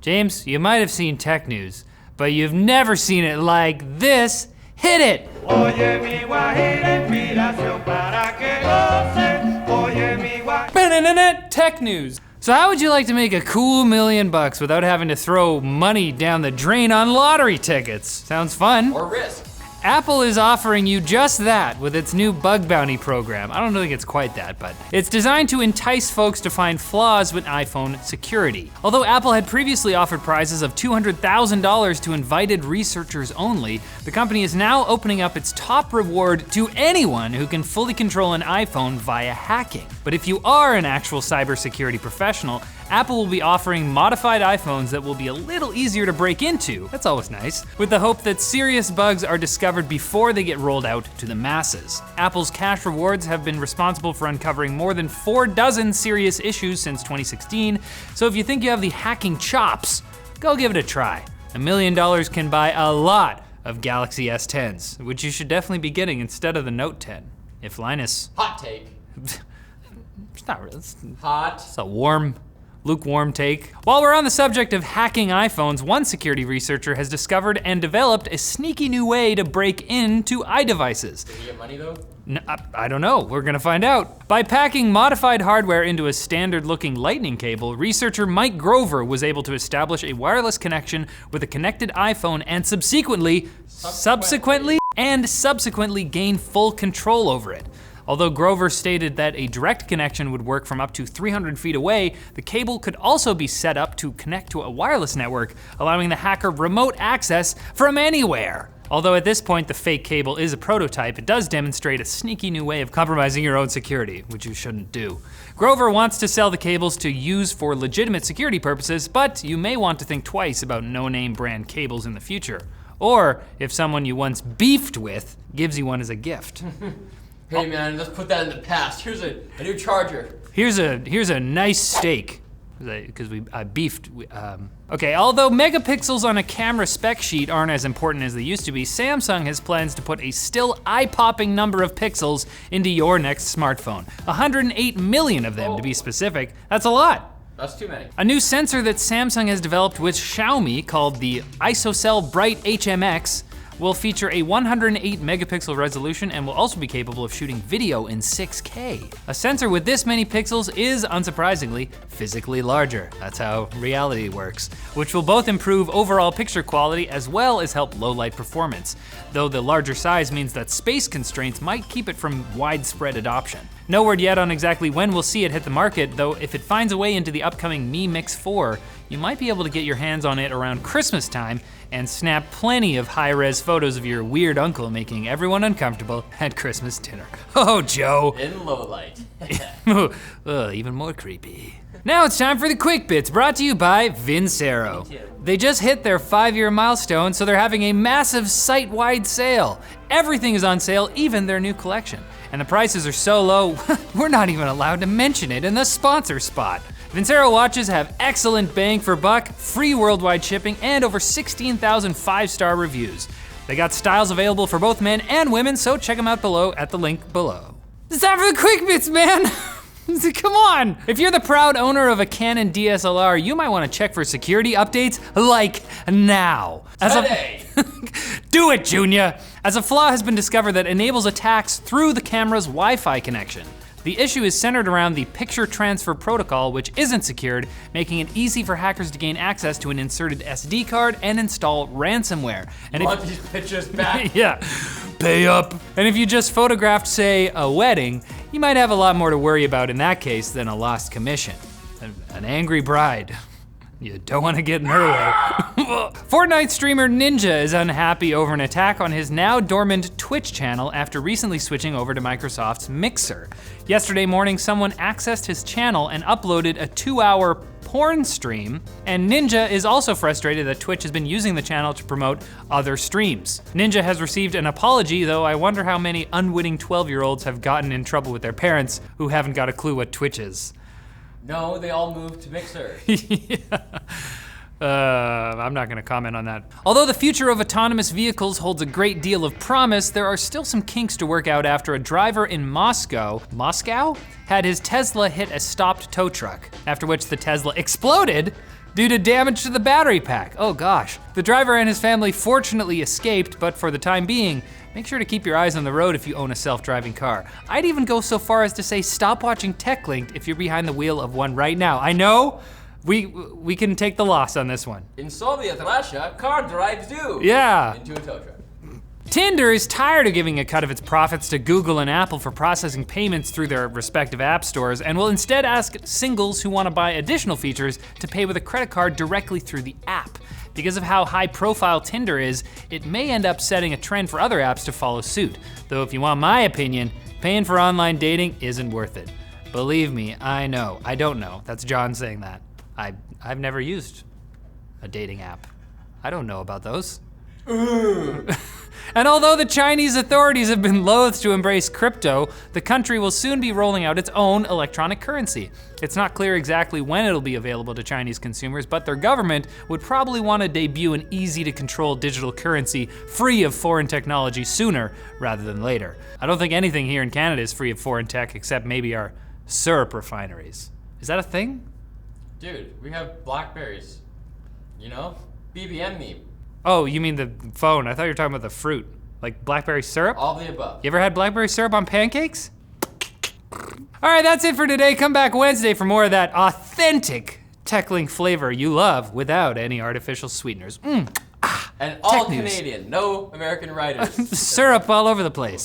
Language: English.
James, you might have seen tech news, but you've never seen it like this. Hit it! Tech news. So how would you like to make a cool $1 million without having to throw money down the drain on lottery tickets? Sounds fun. Or risk. Apple is offering you just that with its new bug bounty program. I don't think it's quite that, but it's designed to entice folks to find flaws with iPhone security. Although Apple had previously offered prizes of $200,000 to invited researchers only, the company is now opening up its top reward to anyone who can fully control an iPhone via hacking. But if you are an actual cybersecurity professional, Apple will be offering modified iPhones that will be a little easier to break into. That's always nice. With the hope that serious bugs are discovered before they get rolled out to the masses. Apple's cash rewards have been responsible for uncovering more than 4 dozen serious issues since 2016. So if you think you have the hacking chops, go give it a try. $1 million can buy a lot of Galaxy S10s, which you should definitely be getting instead of the Note 10. If Linus. Hot take. It's not really. Hot. It's a lukewarm take. While we're on the subject of hacking iPhones, one security researcher has discovered and developed a sneaky new way to break into iDevices. Did you get money though? I don't know, we're gonna find out. By packing modified hardware into a standard looking lightning cable, researcher Mike Grover was able to establish a wireless connection with a connected iPhone and subsequently gain full control over it. Although Grover stated that a direct connection would work from up to 300 feet away, the cable could also be set up to connect to a wireless network, allowing the hacker remote access from anywhere. Although at this point the fake cable is a prototype, it does demonstrate a sneaky new way of compromising your own security, which you shouldn't do. Grover wants to sell the cables to use for legitimate security purposes, but you may want to think twice about no-name brand cables in the future. Or if someone you once beefed with gives you one as a gift. Hey man, let's put that in the past. Here's a new charger. Here's a nice steak, because I beefed. Okay, although megapixels on a camera spec sheet aren't as important as they used to be, Samsung has plans to put a still eye-popping number of pixels into your next smartphone. 108 million of them to be specific. That's a lot. That's too many. A new sensor that Samsung has developed with Xiaomi called the ISOCELL Bright HMX will feature a 108 megapixel resolution and will also be capable of shooting video in 6K. A sensor with this many pixels is, unsurprisingly, physically larger. That's how reality works, which will both improve overall picture quality as well as help low light performance, though the larger size means that space constraints might keep it from widespread adoption. No word yet on exactly when we'll see it hit the market, though if it finds a way into the upcoming Mi Mix 4, you might be able to get your hands on it around Christmas time and snap plenty of high-res photos of your weird uncle making everyone uncomfortable at Christmas dinner. Oh, Joe. In low light. Even more creepy. Now it's time for the Quick Bits, brought to you by Vincero. They just hit their 5-year milestone, so they're having a massive site-wide sale. Everything is on sale, even their new collection. And the prices are so low, we're not even allowed to mention it in the sponsor spot. Vincero watches have excellent bang for buck, free worldwide shipping, and over 16,000 5-star reviews. They got styles available for both men and women, so check them out below at the link below. It's time for the Quick Bits, man! Come on! If you're the proud owner of a Canon DSLR, you might want to check for security updates like now. Do it, Junior! As a flaw has been discovered that enables attacks through the camera's Wi-Fi connection. The issue is centered around the picture transfer protocol, which isn't secured, making it easy for hackers to gain access to an inserted SD card and install ransomware. And want these pictures back? Yeah, pay up. And if you just photographed, say, a wedding, you might have a lot more to worry about in that case than a lost commission. An angry bride. You don't want to get in her way. Fortnite streamer Ninja is unhappy over an attack on his now dormant Twitch channel after recently switching over to Microsoft's Mixer. Yesterday morning, someone accessed his channel and uploaded a 2-hour porn stream, and Ninja is also frustrated that Twitch has been using the channel to promote other streams. Ninja has received an apology, though I wonder how many unwitting 12-year-olds have gotten in trouble with their parents who haven't got a clue what Twitch is. No, they all moved to Mixer. Yeah. I'm not gonna comment on that. Although the future of autonomous vehicles holds a great deal of promise, there are still some kinks to work out after a driver in Moscow had his Tesla hit a stopped tow truck, after which the Tesla exploded, due to damage to the battery pack. Oh gosh. The driver and his family fortunately escaped, but for the time being, make sure to keep your eyes on the road if you own a self-driving car. I'd even go so far as to say stop watching Techlinked if you're behind the wheel of one right now. I know, we can take the loss on this one. In Soviet Russia, car drives you. Yeah. Into a tow truck. Tinder is tired of giving a cut of its profits to Google and Apple for processing payments through their respective app stores, and will instead ask singles who want to buy additional features to pay with a credit card directly through the app. Because of how high profile Tinder is, it may end up setting a trend for other apps to follow suit. Though if you want my opinion, paying for online dating isn't worth it. Believe me, I know. I don't know. That's John saying that. I've never used a dating app. I don't know about those. And although the Chinese authorities have been loath to embrace crypto, the country will soon be rolling out its own electronic currency. It's not clear exactly when it'll be available to Chinese consumers, but their government would probably want to debut an easy to control digital currency free of foreign technology sooner rather than later. I don't think anything here in Canada is free of foreign tech except maybe our syrup refineries. Is that a thing? Dude, we have Blackberries. You know? BBM meme. Oh, you mean the phone. I thought you were talking about the fruit. Like blackberry syrup? All the above. You ever had blackberry syrup on pancakes? All right, that's it for today. Come back Wednesday for more of that authentic Techlinked flavor you love without any artificial sweeteners. And all Canadian, no American writers. Syrup all over the place.